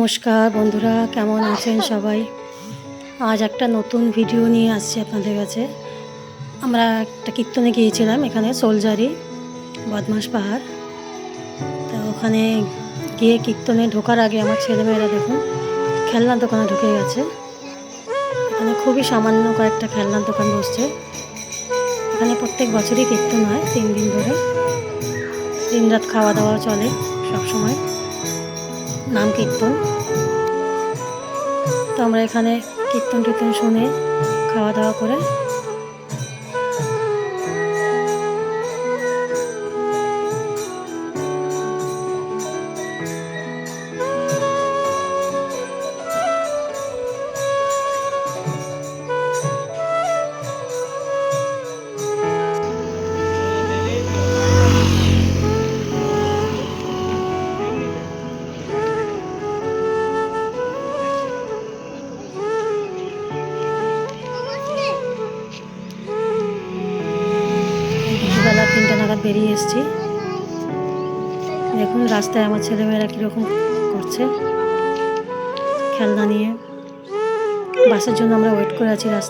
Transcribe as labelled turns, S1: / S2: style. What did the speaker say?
S1: নমস্কার বন্ধুরা, কেমন আছেন সবাই? আজ একটা নতুন ভিডিও নিয়ে আসছি আপনাদের কাছে। আমরা একটা কীর্তনে গিয়েছিলাম এখানে সোলজারি বদমাস পাহাড়। তো ওখানে গিয়ে কীর্তনে ঢোকার আগে আমার ছেলেমেয়েরা দেখুন খেলনার দোকানে ঢুকে গেছে। এখানে খুবই সামান্য কয়েকটা খেলনার দোকান বসছে। এখানে প্রত্যেক বছরই কীর্তন হয় 3 দিন ধরে, দিনরাত খাওয়া দাওয়া চলে, সবসময় নাম কীর্তন। তো আমরা এখানে কীর্তন টীর্তন শুনে খাওয়া দাওয়া করে বেলা 3টে নাগাদ বেরিয়ে এসেছি। দেখুন রাস্তায় আমার ছেলেমেয়েরা কীরকম করছে খেলনা নিয়ে। বাসের জন্য আমরা ওয়েট করে আছি রাস্তায়।